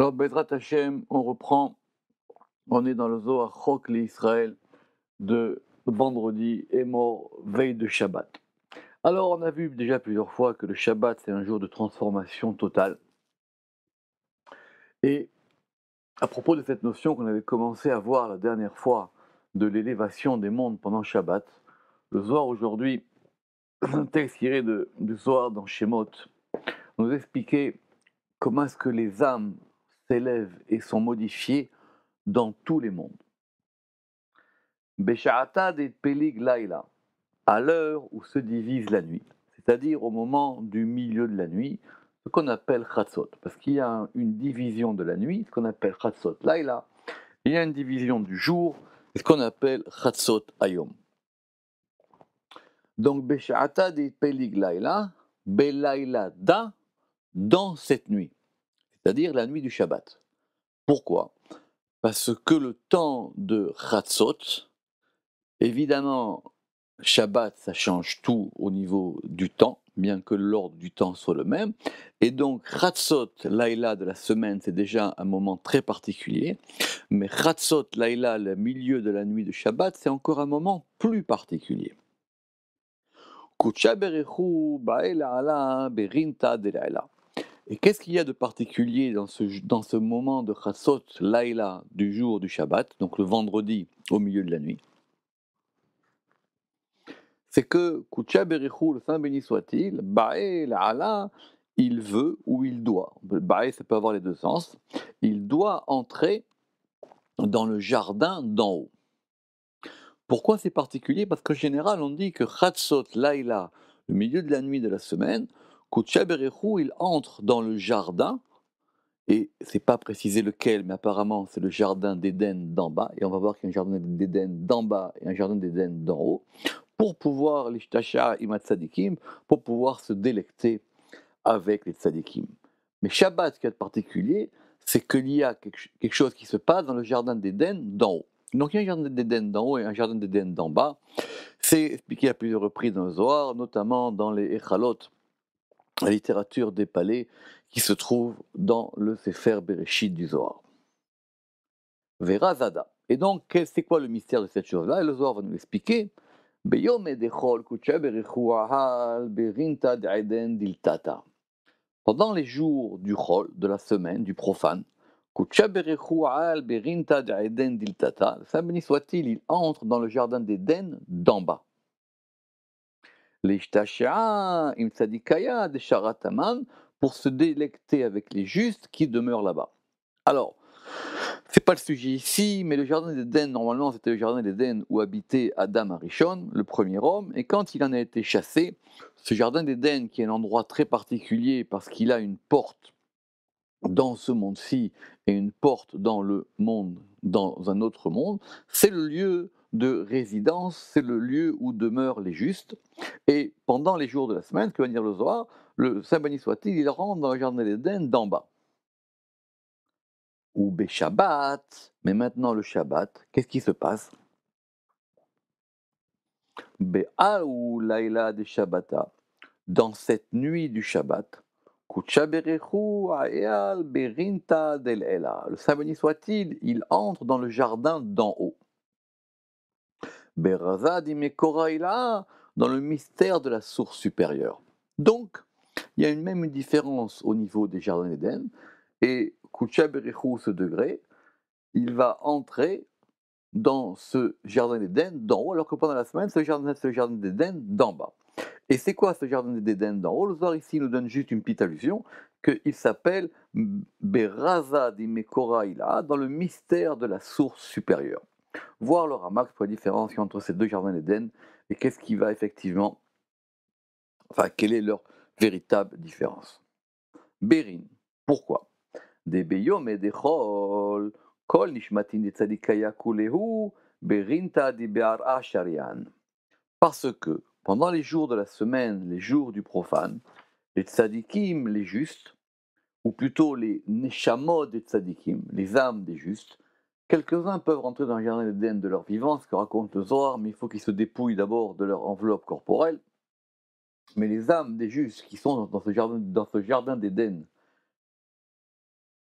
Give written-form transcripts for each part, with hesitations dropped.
Alors, Bezrat Hashem, on reprend, on est dans le Zohar Chok l'Israël de vendredi et mort, veille de Shabbat. Alors, on a vu déjà plusieurs fois que le Shabbat, c'est un jour de transformation totale. Et à propos de cette notion qu'on avait commencé à voir la dernière fois de l'élévation des mondes pendant Shabbat, le Zohar aujourd'hui, un texte tiré du Zohar dans Shemot, nous expliquait comment est-ce que les âmes s'élèvent et sont modifiées dans tous les mondes. Besha'ata de Pelig Laila, à l'heure où se divise la nuit, c'est-à-dire au moment du milieu de la nuit, ce qu'on appelle Chatzot, parce qu'il y a une division de la nuit, ce qu'on appelle Chatzot Laila, il y a une division du jour, ce qu'on appelle Chatzot Ayom. Donc Besha'ata de Pelig Laila, Belaila da, dans cette nuit, c'est-à-dire la nuit du Shabbat. Pourquoi? Parce que le temps de Chatzot, évidemment, Shabbat, ça change tout au niveau du temps, bien que l'ordre du temps soit le même. Et donc, Chatzot, Laïla de la semaine, c'est déjà un moment très particulier. Mais Chatzot, Laïla, le milieu de la nuit de Shabbat, c'est encore un moment plus particulier. Kutsha berechu ba'ela ala berinta de Laïla. Et qu'est-ce qu'il y a de particulier dans ce moment de Chatzot, Laïla, du jour du Shabbat, donc le vendredi au milieu de la nuit? C'est que Koucha Berichou, le Saint béni soit-il, Bae La'ala, il veut ou il doit. Bae, ça peut avoir les deux sens. Il doit entrer dans le jardin d'en haut. Pourquoi c'est particulier? Parce qu'en général, on dit que Chatzot Laïla, le milieu de la nuit de la semaine, Koucha Berichou, il entre dans le jardin, et c'est pas précisé lequel, mais apparemment c'est le jardin d'Éden d'en bas, et on va voir qu'il y a un jardin d'Éden d'en bas et un jardin d'Éden d'en haut, pour pouvoir l'ishtasha imat tzadikim, pour pouvoir se délecter avec les tzadikim. Mais Shabbat, ce qu'il y a de particulier, c'est qu'il y a quelque chose qui se passe dans le jardin d'Éden d'en haut. Donc il y a un jardin d'Éden d'en haut et un jardin d'Éden d'en bas. C'est expliqué à plusieurs reprises dans le Zohar, notamment dans les Echalot, la littérature des palais, qui se trouve dans le Sefer Bereshit du Zohar. Verazada. Et donc, c'est quoi le mystère de cette chose-là? Et le Zohar va nous l'expliquer. Pendant les jours du Chol, de la semaine, du profane, le Saint béni soit-il, il entre dans le jardin d'Éden d'en bas. Pour se délecter avec les justes qui demeurent là-bas. Alors, c'est pas le sujet ici, mais le jardin d'Éden, normalement, c'était le jardin d'Éden où habitait Adam Arishon, le premier homme, et quand il en a été chassé, ce jardin d'Éden, qui est un endroit très particulier parce qu'il a une porte dans ce monde-ci et une porte dans le monde, dans un autre monde, c'est le lieu de résidence, c'est le lieu où demeurent les justes, et pendant les jours de la semaine, que va dire le Zohar, le Saint béni soit-il, il rentre dans le jardin d'Éden d'en bas. Ou Shabbat, mais maintenant le Shabbat, qu'est-ce qui se passe? Be'aou laïla de Shabbata, dans cette nuit du Shabbat, Kutsha berechu ayal berinta del Ela. Le Saint béni soit-il, il entre dans le jardin d'en haut. Berazad imekoraïla, dans le mystère de la source supérieure. Donc, il y a même une différence au niveau des jardins d'Éden, et Kutsha berechu, ce degré, il va entrer dans ce jardin d'Éden d'en haut, alors que pendant la semaine, c'est le jardin d'Éden d'en bas. Et c'est quoi ce jardin d'Éden d'en haut? Le Zohar ici nous donne juste une petite allusion, qu'il s'appelle Beraza d'Imekoraïla, dans le mystère de la source supérieure. Voir le Ramak pour la différence entre ces deux jardins d'Éden et qu'est-ce qui va effectivement, enfin, quelle est leur véritable différence. Bérin, pourquoi? Des Beyom et des Chol, Kol Nishmatin de Tzadikaya Kulehu, Berinta di Be'ar Asharian. Parce que pendant les jours de la semaine, les jours du profane, les tzadikim, les justes, ou plutôt les neshamot des tzadikim, les âmes des justes, quelques-uns peuvent rentrer dans le jardin d'Éden de leur vivant, ce que raconte le Zohar, mais il faut qu'ils se dépouillent d'abord de leur enveloppe corporelle. Mais les âmes des justes qui sont dans ce jardin d'Éden,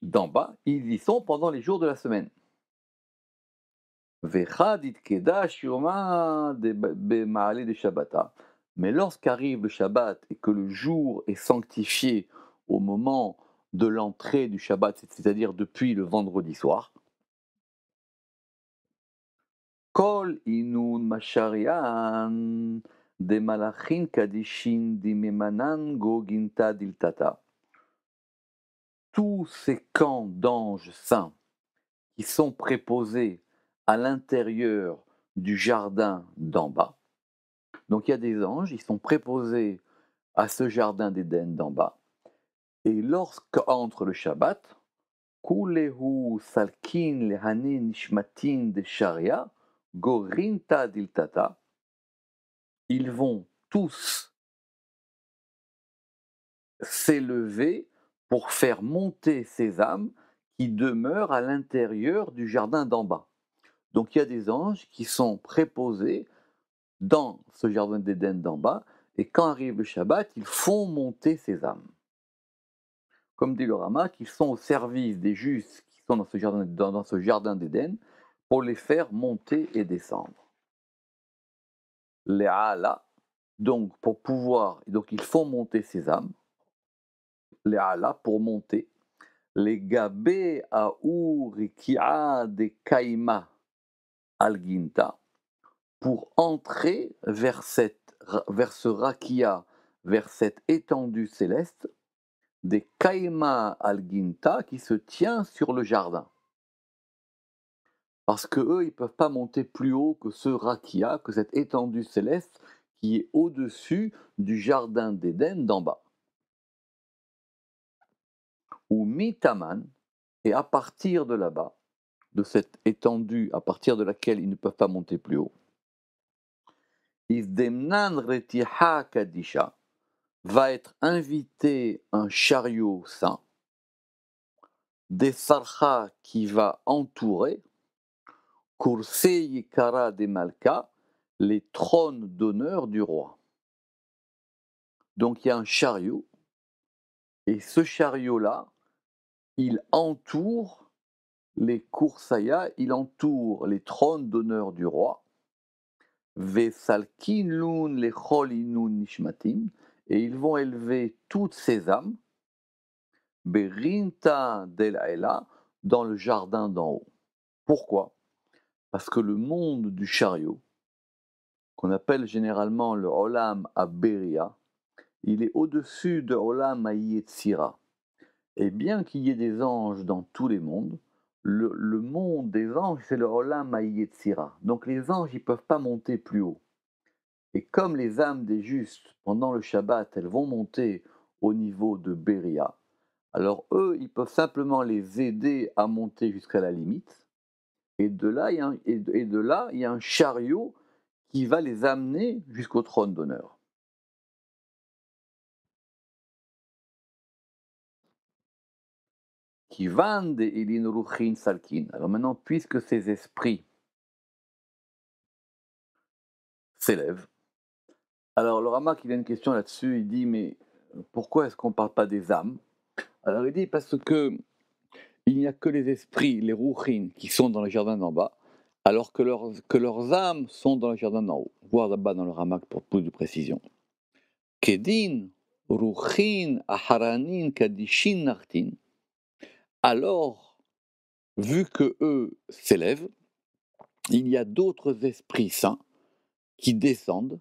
d'en bas, ils y sont pendant les jours de la semaine. Vechad itkedash yoma b'ma'ale de Shabbata. Mais lorsqu'arrive le Shabbat et que le jour est sanctifié au moment de l'entrée du Shabbat, c'est-à-dire depuis le vendredi soir, Kol inun masharian de malachin kadishin dimemanan goginta diltata. Tous ces camps d'anges saints qui sont préposés à l'intérieur du jardin d'en bas. Donc il y a des anges, ils sont préposés à ce jardin d'Éden d'en bas. Et lorsqu'entre le Shabbat, Kulehu salkin lehane nishmatin de sharia, gorinta diltata, ils vont tous s'élever pour faire monter ces âmes qui demeurent à l'intérieur du jardin d'en bas. Donc il y a des anges qui sont préposés dans ce jardin d'Éden d'en bas, et quand arrive le Shabbat, ils font monter ces âmes. Comme dit le Rama, qu'ils sont au service des justes qui sont dans ce jardin d'Éden, pour les faire monter et descendre. Les Ala, donc ils font monter ces âmes, les Ala pour monter, les Gabé Aourikia de Kaima Al-Ginta, pour entrer vers ce rakia, vers cette étendue céleste, des Kaima al-Ginta qui se tient sur le jardin. Parce que eux, ils ne peuvent pas monter plus haut que ce rakia, que cette étendue céleste qui est au-dessus du jardin d'Éden d'en bas. Ou mitaman, et à partir de là-bas, de cette étendue à partir de laquelle ils ne peuvent pas monter plus haut, Isdemnan retiha kadisha, va être invité un chariot saint, des sarcha qui va entourer, Kursei Yikara de Malka, les trônes d'honneur du roi. Donc il y a un chariot, et ce chariot-là, il entoure les Kursaya, il entoure les trônes d'honneur du roi, Vesalkin lun lechol inun nishmatim, et ils vont élever toutes ces âmes, Berinta del Aela, dans le jardin d'en haut. Pourquoi? Parce que le monde du chariot, qu'on appelle généralement le Olam Aberia, il est au-dessus de Olam Yetzira. Et bien qu'il y ait des anges dans tous les mondes, le monde des anges, c'est le Olam Yetzira. Donc les anges, ils ne peuvent pas monter plus haut. Et comme les âmes des justes, pendant le Shabbat, elles vont monter au niveau de Beria, alors eux, ils peuvent simplement les aider à monter jusqu'à la limite. Et de là, il y a un chariot qui va les amener jusqu'au trône d'honneur. Qui vendent Elin Ruchin Salkin. Alors maintenant, puisque ces esprits s'élèvent, alors le Ramak, il a une question là-dessus, il dit, mais pourquoi est-ce qu'on ne parle pas des âmes? Alors il dit, parce que il n'y a que les esprits, les Ruchin, qui sont dans le jardin d'en bas, alors que leurs âmes sont dans le jardin d'en haut. Voir là-bas dans le Ramak pour plus de précision. Kedin, Ruchin, Aharanin, Kadishin, Nartin. Alors, vu que eux s'élèvent, il y a d'autres esprits saints qui descendent,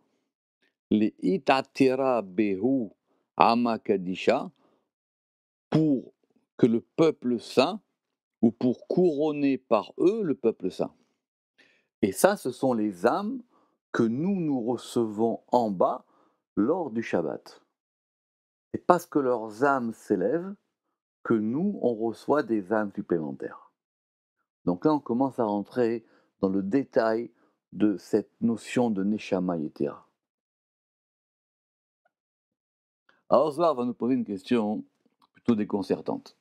les Itatera Behu Amakadisha, pour que le peuple saint, ou pour couronner par eux le peuple saint. Et ça, ce sont les âmes que nous recevons en bas lors du Shabbat. C'est parce que leurs âmes s'élèvent que nous, on reçoit des âmes supplémentaires. Donc là, on commence à rentrer dans le détail de cette notion de Neshama Yetera. Alors Zohar va nous poser une question plutôt déconcertante.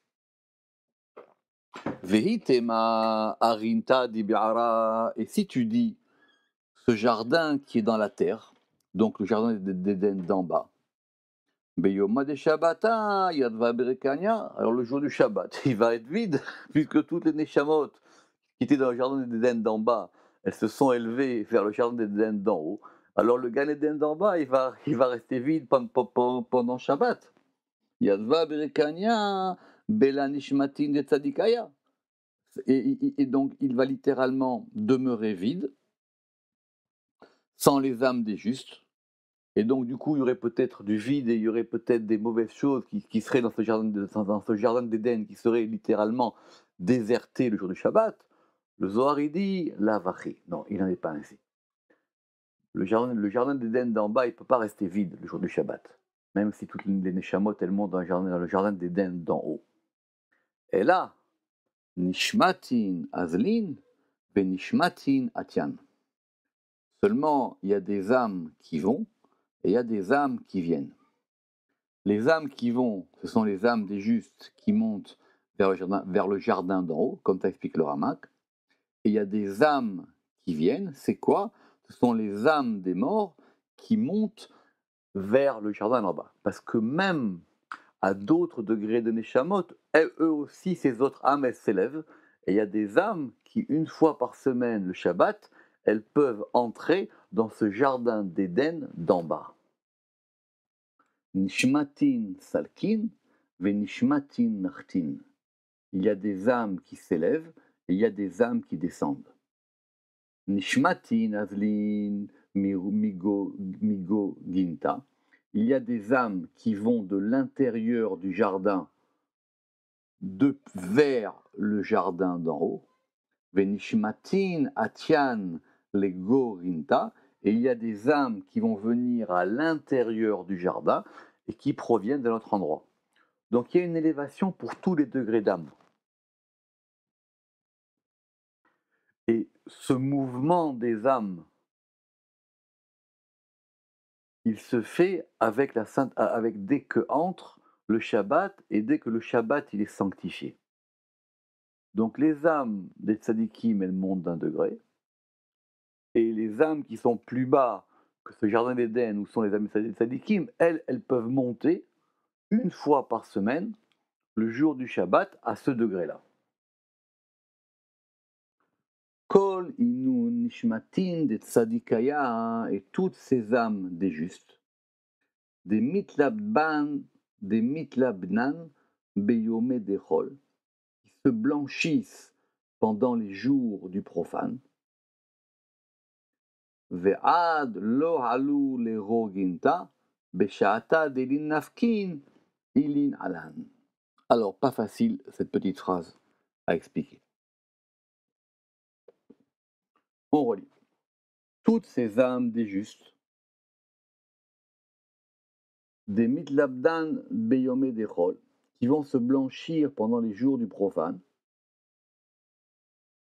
Vehitema arinta dibiara, et si tu dis ce jardin qui est dans la terre, donc le jardin d'Éden d'en bas, Beyoma de Shabbata, Yadva Berekania. Alors le jour du Shabbat, il va être vide, puisque toutes les Neshamot qui étaient dans le jardin d'Éden d'en bas, elles se sont élevées vers le jardin d'Éden d'en haut. Alors le Gan Eden d'en bas, il va rester vide pendant Shabbat. Yadva Berekania, Bela Nishmatin de Tzadikaya. Et donc il va littéralement demeurer vide, sans les âmes des justes. Et donc, du coup, il y aurait peut-être du vide et il y aurait peut-être des mauvaises choses qui seraient dans ce jardin d'Éden, qui serait littéralement déserté le jour du Shabbat. Le Zohar, il dit la vachi. Non, il n'en est pas ainsi. Le jardin d'Éden d'en bas, il ne peut pas rester vide le jour du Shabbat. Même si toutes les Neshamot, elles montent dans le jardin d'Éden d'en haut. Et là, Nishmatin Azlin, Benishmatin Atian. Seulement, il y a des âmes qui vont et il y a des âmes qui viennent. Les âmes qui vont, ce sont les âmes des justes qui montent vers le jardin d'en haut, comme t'explique le Ramak. Et il y a des âmes qui viennent, c'est quoi? Ce sont les âmes des morts qui montent vers le jardin d'en bas. Parce que même à d'autres degrés de Neshamot, eux aussi, ces autres âmes, elles s'élèvent. Et il y a des âmes qui, une fois par semaine, le Shabbat, elles peuvent entrer dans ce jardin d'Éden d'en bas. Nishmatin salkin, venishmatin nachtin. Il y a des âmes qui s'élèvent et il y a des âmes qui descendent. Nishmatin azlin migo ginta. Il y a des âmes qui vont de l'intérieur du jardin vers le jardin d'en haut. Venishmatin atian lego ginta. Et il y a des âmes qui vont venir à l'intérieur du jardin et qui proviennent d'un autre endroit. Donc il y a une élévation pour tous les degrés d'âme. Et ce mouvement des âmes, il se fait avec dès que entre le Shabbat et dès que le Shabbat il est sanctifié. Donc les âmes des tzadikim, elles montent d'un degré, et les âmes qui sont plus bas que ce jardin d'Éden, où sont les âmes des tzadikim, elles peuvent monter une fois par semaine, le jour du Shabbat, à ce degré-là. Kol inu nishmatin de tzadikaya, et toutes ces âmes des justes, des mitlabnan beyome dechol, qui se blanchissent pendant les jours du profane. Ve'ad lo halu le roginta, besha'ata delin nafkin, ilin alan. Alors, pas facile cette petite phrase à expliquer. On relit. Toutes ces âmes des justes, des mitlabdan beyome dechol, qui vont se blanchir pendant les jours du profane,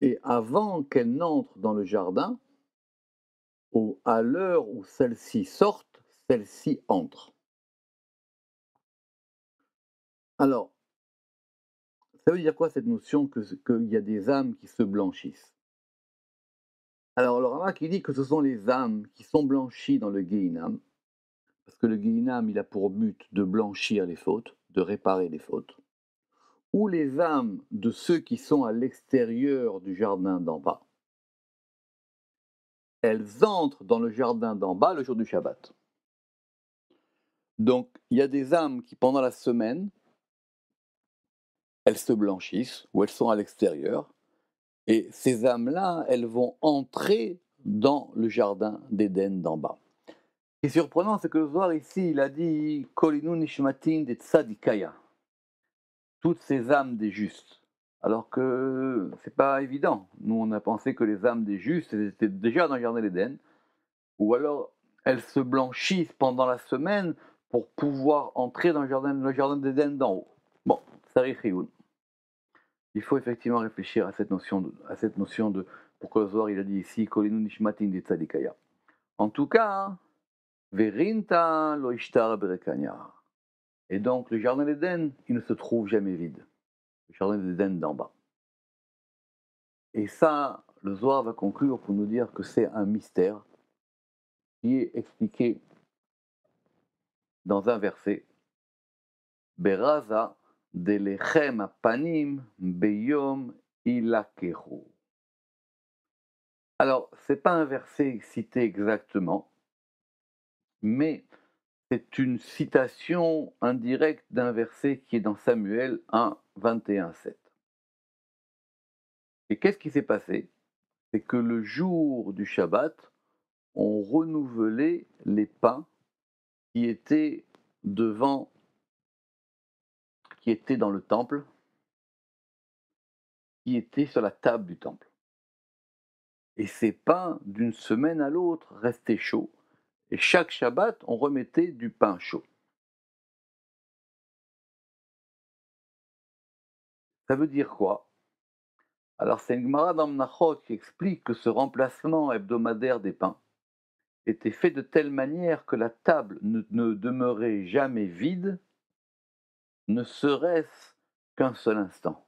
et avant qu'elles n'entrent dans le jardin, à l'heure où celles-ci sortent, celles-ci entrent. Alors, ça veut dire quoi cette notion qu'il y a des âmes qui se blanchissent? Alors, le Ramak il dit que ce sont les âmes qui sont blanchies dans le Gehinam, parce que le Gehinam il a pour but de blanchir les fautes, de réparer les fautes, ou les âmes de ceux qui sont à l'extérieur du jardin d'en bas. Elles entrent dans le jardin d'en bas le jour du Shabbat. Donc, il y a des âmes qui, pendant la semaine, elles se blanchissent ou elles sont à l'extérieur. Et ces âmes-là, elles vont entrer dans le jardin d'Éden d'en bas. Ce qui est surprenant, c'est que le Zohar ici, il a dit Kolinu nishmatin de tzadikaya. Toutes ces âmes des justes. Alors que c'est pas évident. Nous, on a pensé que les âmes des justes elles étaient déjà dans le jardin d'Éden. Ou alors, elles se blanchissent pendant la semaine pour pouvoir entrer dans le jardin d'Éden d'en haut. Bon, ça rechioun. Il faut effectivement réfléchir à cette notion de pourquoi le Zohar il a dit ici Kolinu nishmatin de tzadikaya. En tout cas, verinta lo ishtar berekania. Et donc le jardin d'Éden, il ne se trouve jamais vide. Le jardin d'Éden d'en bas. Et ça, le Zohar va conclure pour nous dire que c'est un mystère qui est expliqué dans un verset beraza delechem apanim beyom ilakehu. Alors, ce n'est pas un verset cité exactement, mais c'est une citation indirecte d'un verset qui est dans Samuel 1, 21-7. Et qu'est-ce qui s'est passé? C'est que le jour du Shabbat, on renouvelait les pains qui étaient devant, qui étaient dans le temple, qui étaient sur la table du temple. Et ces pains, d'une semaine à l'autre, restaient chauds. Et chaque Shabbat, on remettait du pain chaud. Ça veut dire quoi? Alors c'est une Gemara dans Menachot qui explique que ce remplacement hebdomadaire des pains était fait de telle manière que la table ne demeurait jamais vide, ne serait-ce qu'un seul instant.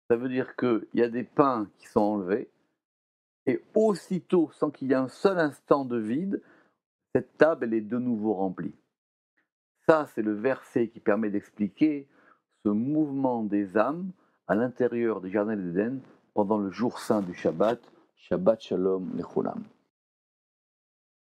Ça veut dire qu'il y a des pains qui sont enlevés, et aussitôt, sans qu'il y ait un seul instant de vide, cette table elle est de nouveau remplie. Ça, c'est le verset qui permet d'expliquer ce mouvement des âmes à l'intérieur du Jardin d'Éden pendant le jour saint du Shabbat, Shabbat Shalom Lecholam.